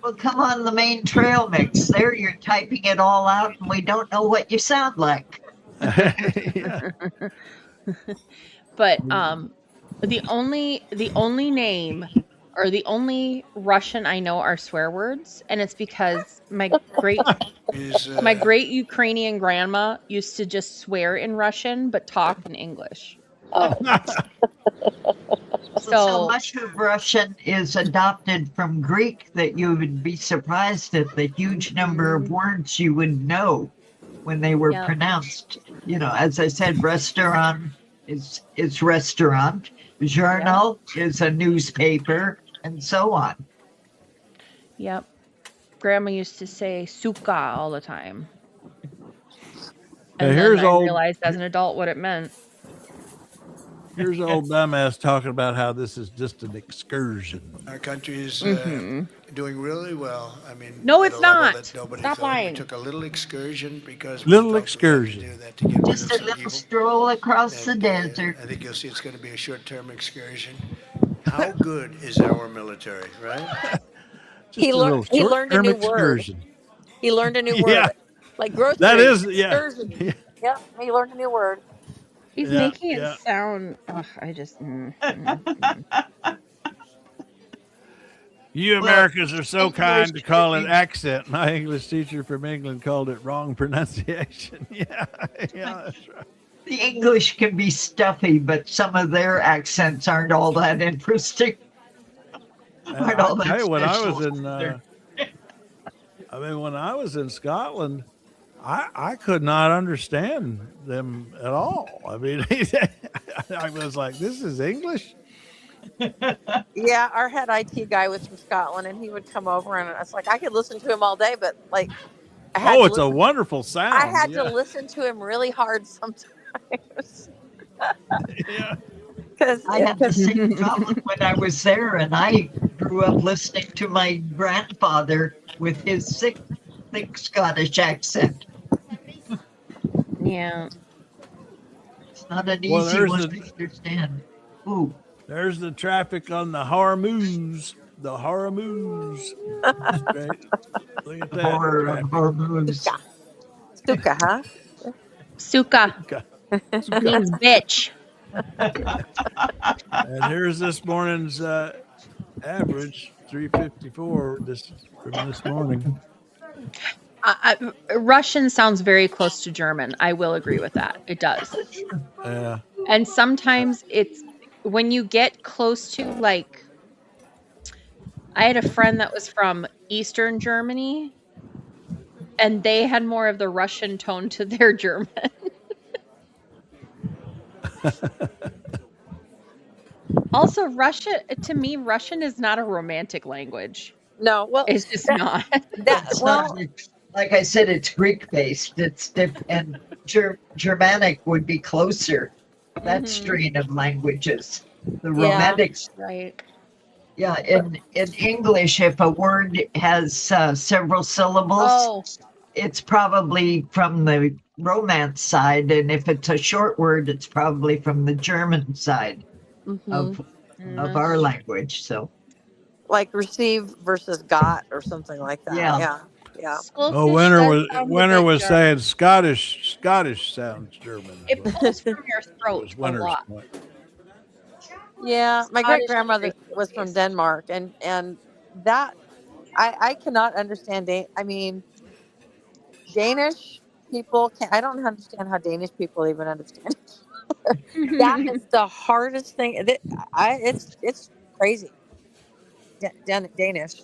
Well, come on the main trail mix. There you're typing it all out and we don't know what you sound like. but the only name or the only Russian I know are swear words, and it's because my great Ukrainian grandma used to just swear in Russian but talk in English. Oh. So much of Russian is adopted from Greek that you would be surprised at the huge number of words you would know when they were pronounced. As I said, restaurant is restaurant, journal is a newspaper, and so on. Yep. Grandma used to say suka all the time. And then I realized as an adult what it meant. Here's old dumbass talking about how this is just an excursion. Our country is doing really well. I mean, no, it's not. Stop lying. We took a little excursion because Just a little stroll across the desert. I think you'll see it's going to be a short-term excursion. How good is our military, right? He learned a new word. He learned a new word. Like grocery. That is, excursion. Yeah, he learned a new word. He's making it sound. I just. You Americans are so kind to call it accent. My English teacher from England called it wrong pronunciation. Yeah, that's right. The English can be stuffy, but some of their accents aren't all that interesting. When I was in Scotland, I could not understand them at all. I mean, I was like, this is English? Yeah, our head IT guy was from Scotland, and he would come over, and it's like I could listen to him all day, but like, it's a wonderful sound. I had to listen to him really hard sometimes. Because I had the same problem when I was there, and I grew up listening to my grandfather with his thick Scottish accent. Yeah. It's not an easy one to understand. Ooh. There's the traffic on the Hormuz. The Hormuz. Look at that. Hormuz. Suka, huh? Suka. Means bitch. And here's this morning's average, 354 from this morning. Russian sounds very close to German. I will agree with that. It does. Yeah. And sometimes it's when you get close to, like, I had a friend that was from Eastern Germany, and they had more of the Russian tone to their German. Also, to me, Russian is not a romantic language. No, well, it's just not. Like I said, it's Greek-based. It's different, and Germanic would be closer. That strain of languages, the Romantics. Right. Yeah, in English, if a word has several syllables, it's probably from the Romance side, and if it's a short word, it's probably from the German side of our language. So, like receive versus got or something like that. Yeah. Winter was saying Scottish sounds German. It pulls from your throat a lot. Yeah, my great grandmother was from Denmark, and that I cannot understand. Danish people I don't understand how Danish people even understand it. That is the hardest thing. It's crazy. Danish.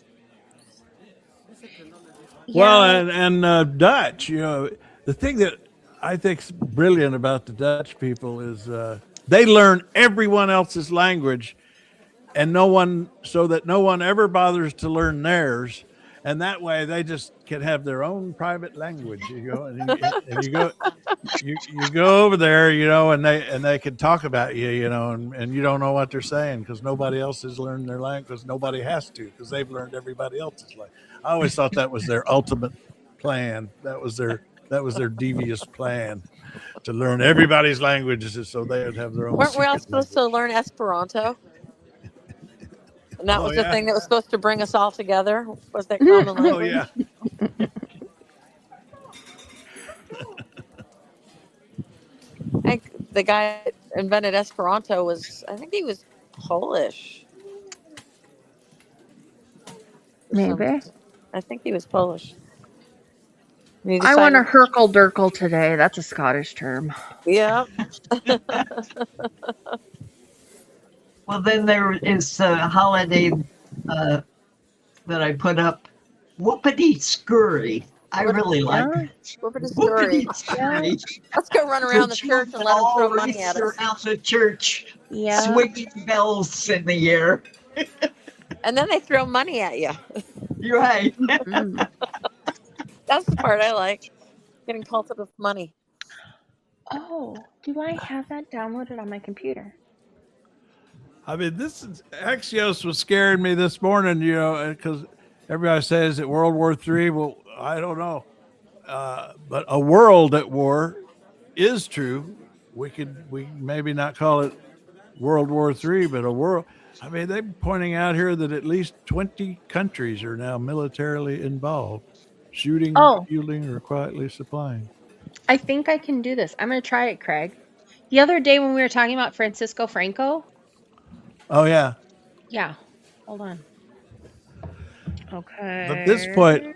Well, and Dutch, you know, the thing that I think's brilliant about the Dutch people is they learn everyone else's language, and so that no one ever bothers to learn theirs, and that way they just can have their own private language. You go and you go over there, you know, and they can talk about you, you know, and you don't know what they're saying because nobody else has learned their language, because nobody has to, because they've learned everybody else's language. I always thought that was their ultimate plan. That was their devious plan, to learn everybody's languages so they would have their own. Weren't we all supposed to learn Esperanto? And that was the thing that was supposed to bring us all together. Was that common language? Oh yeah. I think the guy that invented Esperanto I think he was Polish. Maybe. I think he was Polish. I want to herkle-durkle today. That's a Scottish term. Yeah. Well, then there is a holiday that I put up, Whoopity Scurry. I really like it. Whoopity Scurry. Let's go run around the church and let them throw money at us. Around the church, yeah, swinging bells in the air. And then they throw money at you. You're right. That's the part I like, getting pelted with money. Oh, do I have that downloaded on my computer? I mean, Axios was scaring me this morning, you know, because everybody says that World War III. Well, I don't know, but a world at war is true. We maybe not call it World War III, but a world. I mean, they're pointing out here that at least 20 countries are now militarily involved, shooting, fueling, or quietly supplying. I think I can do this. I'm going to try it, Craig. The other day when we were talking about Francisco Franco. Oh, yeah. Yeah. Hold on. Okay. At this point,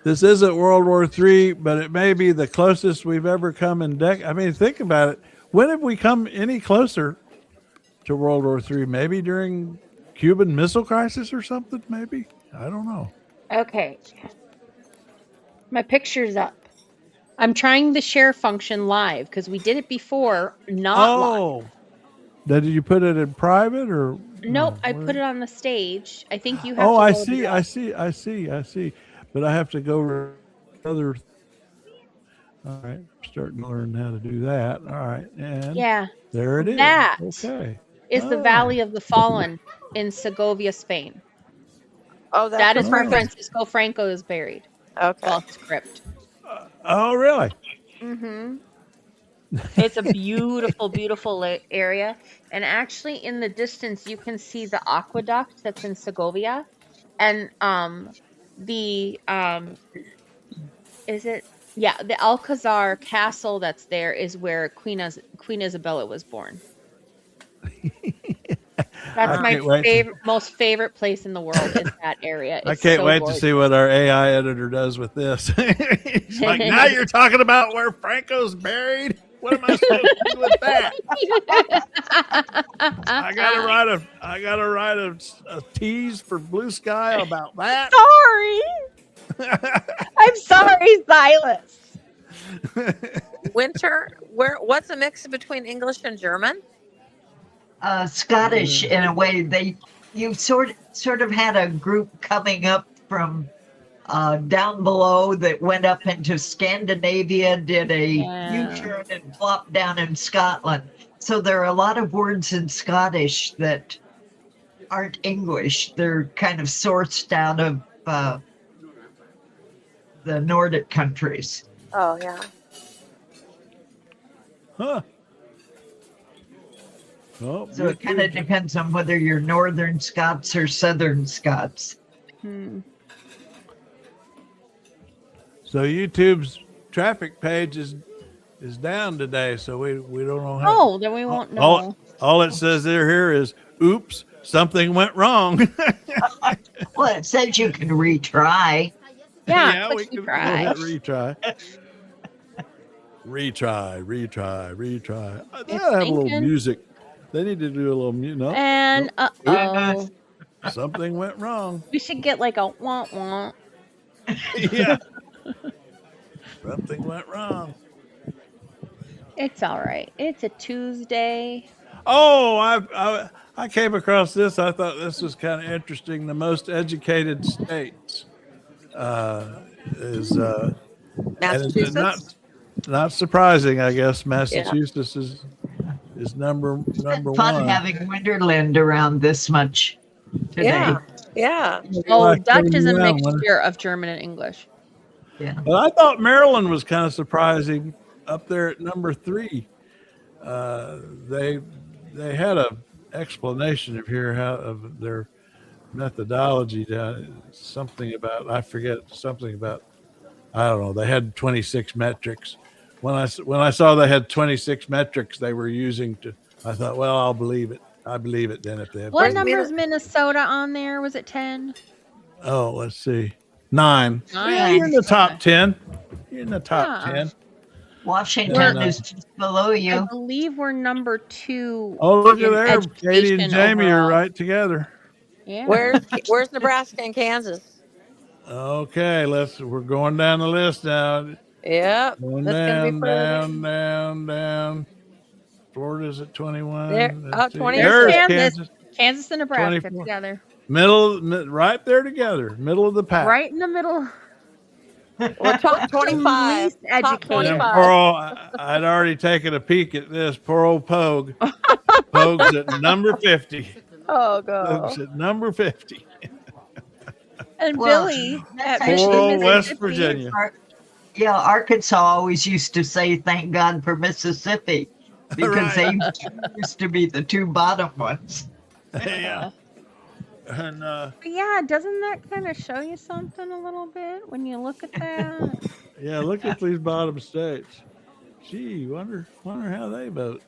this isn't World War III, but it may be the closest we've ever come in decades. I mean, think about it. When have we come any closer to World War III? Maybe during Cuban Missile Crisis or something, maybe? I don't know. Okay. My picture's up. I'm trying the share function live because we did it before, not live. Did you put it in private or? Nope, I put it on the stage. I think you have to. Oh, I see. But I have to go other. All right, I'm starting to learn how to do that. All right, and there it is. That is the Valley of the Fallen in Segovia, Spain. Oh, that is where Francisco Franco is buried. Okay. Well, his crypt. Oh, really? Mm-hmm. It's a beautiful, beautiful area. And actually, in the distance, you can see the aqueduct that's in Segovia. And the Alcazar castle that's there is where Queen Isabella was born. That's my most favorite place in the world is that area. I can't wait to see what our AI editor does with this. He's like, now you're talking about where Franco's buried? What am I supposed to do with that? I gotta write a tease for Blue Sky about that. Sorry. I'm sorry, Silas. Winter, what's the mix between English and German? Scottish in a way. You sort of had a group coming up from down below that went up into Scandinavia, did a U-turn and flopped down in Scotland. So there are a lot of words in Scottish that aren't English. They're kind of sourced out of the Nordic countries. Oh, yeah. Huh. Oh, so it kind of depends on whether you're Northern Scots or Southern Scots. So YouTube's traffic page is down today, so we don't know how. Oh, then we won't know. All it says here is, "Oops, something went wrong." Well, it says you can retry. Yeah, we can retry. Retry. They have a little music. They need to do a little music. No? And Something went wrong. We should get like a wah-wah. Yeah. Something went wrong. It's all right. It's a Tuesday. Oh, I came across this. I thought this was kind of interesting. The most educated states is Massachusetts. Not surprising, I guess. Massachusetts is number Fun one. having Winterland around this much today. Yeah. Oh, Dutch is a mixture of German and English. Yeah. But I thought Maryland was kind of surprising up there at number 3. They had a explanation of here of their methodology. Something about I don't know. They had 26 metrics. When I saw they had 26 metrics they were using I thought, well, I'll believe it. I believe it then if they have. What number is Minnesota on there? Was it 10? Oh, let's see. 9. 9. Yeah, you're in the top 10. You're in the top 10. Washington is just below you. I believe we're number 2. Oh, look at there. Katie and education Jamie overall. are right together. Yeah. Where's Nebraska and Kansas? Okay, we're going down the list now. Yep. Going That's gonna be down. Florida's at 21. There, Let's see. 20. There's Kansas and Nebraska 24. together. Right there together. Middle of the pack. Right in the middle. Well, top 25. Least Top educated. 25. Poor old, I'd already taken a peek at this. Poor old Pogue. Pogue's at number 50. Oh, God. Pogue's at number 50. And Well, Billy that's at Poor Michigan, old West Mississippi. Virginia. Yeah, Arkansas always used to say, thank God for Mississippi, because they used to be the 2 bottom ones. Yeah. And But yeah, doesn't that kind of show you something a little bit when you look at that? yeah, look at these bottom states. Gee, wonder how they vote.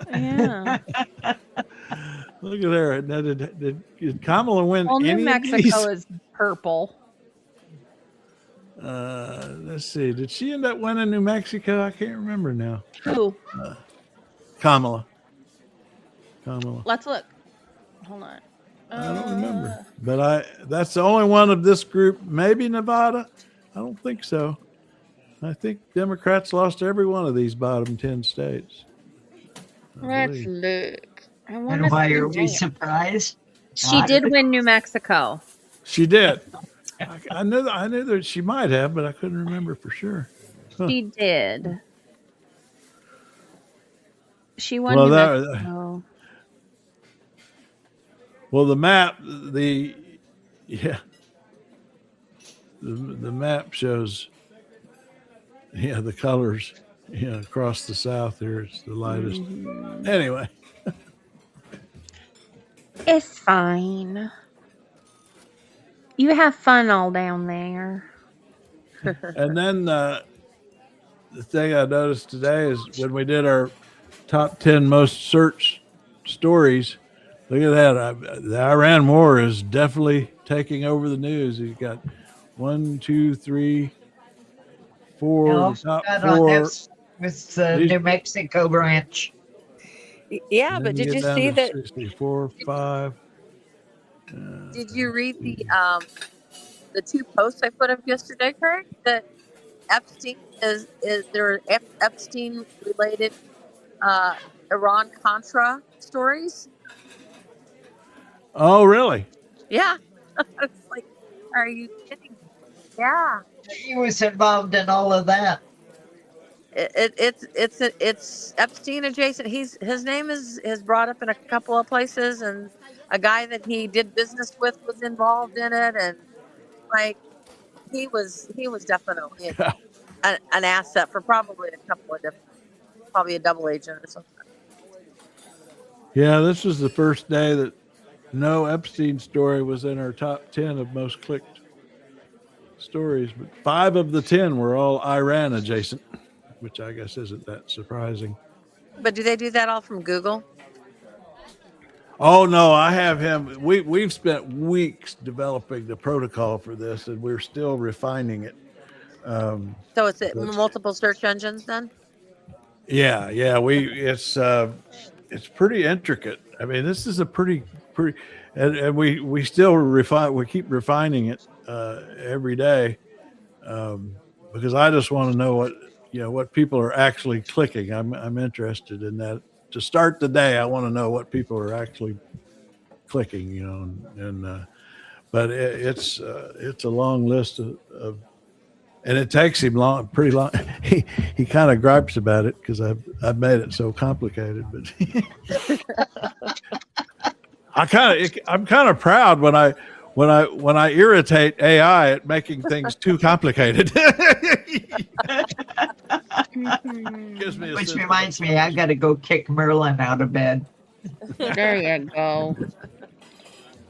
Yeah. Look at there. Now, did Kamala win Well, New any of these? Mexico is purple. Let's see. Did she end up winning New Mexico? I can't remember now. Who? Kamala. Let's look. Hold on. I don't remember. But that's the only one of this group. Maybe Nevada. I don't think so. I think Democrats lost every one of these bottom 10 states. Let's look. I wonder And why if are we surprised? she did win New Mexico. She did. I knew that she might have, but I couldn't remember for sure. Huh. She did. She won Well, New that- Mexico. Well, the map, the map shows, the colors, across the South here, it's the lightest. Mm-hmm. Anyway. It's fine. You have fun all down there. And then the thing I noticed today is when we did our top 10 most searched stories, look at that. The Iran war is definitely taking over the news. You've got 1, 2, 3, 4, the top 4. With the New Mexico branch. Yeah, but did you see that? 64, 5. Did you read the 2 posts I put up yesterday, Craig? That Epstein is there Epstein related Iran Contra stories? Oh, really? Yeah. It's like, are you kidding? Yeah. He was involved in all of that. It's Epstein adjacent. His name is brought up in a couple of places, and a guy that he did business with was involved in it, and like he was definitely an asset for probably a couple of different, probably a double agent or something. Yeah, this was the first day that no Epstein story was in our top 10 of most clicked stories, but 5 of the 10 were all Iran adjacent, which I guess isn't that surprising. But do they do that all from Google? Oh no, I have him. We've spent weeks developing the protocol for this, and we're still refining it. So it's multiple search engines then? Yeah. It's pretty intricate. I mean, this is a pretty pretty, and we still refine. We keep refining it every day because I just want to know what people are actually clicking. I'm interested in that. To start the day, I want to know what people are actually clicking. But it's a long list of and it takes him pretty long. He kind of gripes about it because I've made it so complicated. But I'm kind of proud when I irritate AI at making things too complicated. Which reminds me, I got to go kick Merlin out of bed. There you go.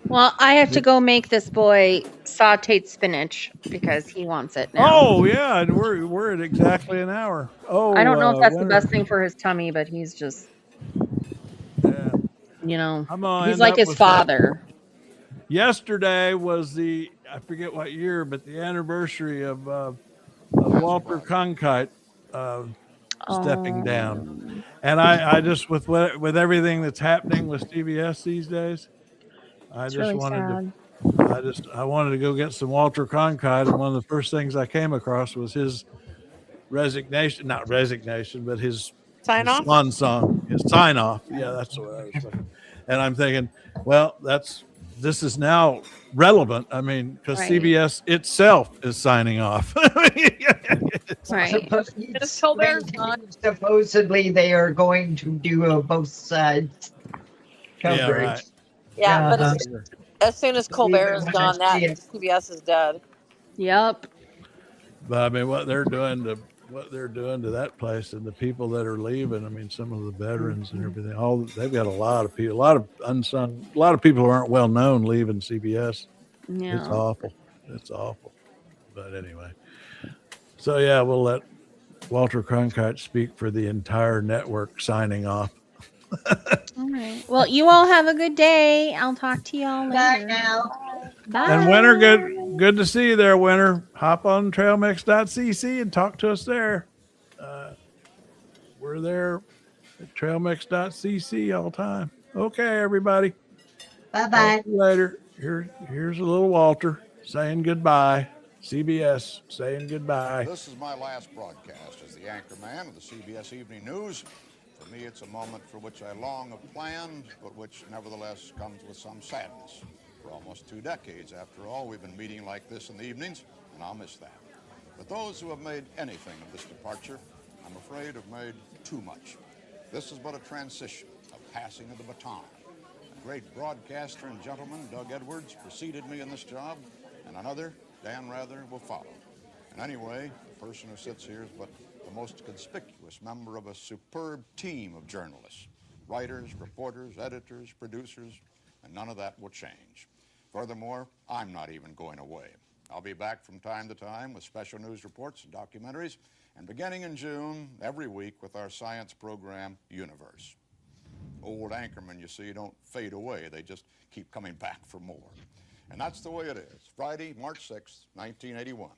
Well, I have to go make this boy sauteed spinach because he wants it now. Oh yeah, and we're at exactly an hour. Oh, I don't know if that's the best thing for his tummy, but he's just, he's like his father. Yesterday was I forget what year, but the anniversary of Walter Cronkite stepping down, and I just with everything that's happening with CBS these days. I wanted to go get some Walter Cronkite, and one of the first things I came across was his not resignation, but his swan song, his sign off. Yeah, that's what I was thinking. And I'm thinking, well, this is now relevant. I mean, because CBS itself is signing off. Right. Supposedly, they are going to do both sides coverage. Yeah, right. Yeah, but as soon as Colbert is gone, that CBS is dead. Yep. But I mean, what they're doing to that place and the people that are leaving. I mean, some of the veterans and everything. They've got a lot of people, a lot of unsung, a lot of people who aren't well known leaving CBS. Yeah. It's awful. It's awful. But anyway, so yeah, we'll let Walter Cronkite speak for the entire network, signing off. All right. Well, you all have a good day. I'll talk to y'all later. Bye now. Bye. And Winter, good to see you there, Winter. Hop on trailmix.cc and talk to us there. We're there at trailmix.cc all the time. Okay, everybody. Bye-bye. See you later. Here's a little Walter saying goodbye. CBS saying goodbye. This is my last broadcast as the anchor man of the CBS Evening News. For me, it's a moment for which I long have planned, but which nevertheless comes with some sadness. For almost 2 decades, after all, we've been meeting like this in the evenings, and I'll miss that. But those who have made anything of this departure, I'm afraid, have made too much. This is but a transition, a passing of the baton. A great broadcaster and gentleman, Doug Edwards, preceded me in this job, and another, Dan Rather, will follow. And anyway, the person who sits here is but the most conspicuous member of a superb team of journalists, writers, reporters, editors, producers, and none of that will change. Furthermore, I'm not even going away. I'll be back from time to time with special news reports and documentaries, and beginning in June, every week with our science program, Universe. Old anchormen, you see, don't fade away. They just keep coming back for more. And that's the way it is. Friday, March 6th, 1981.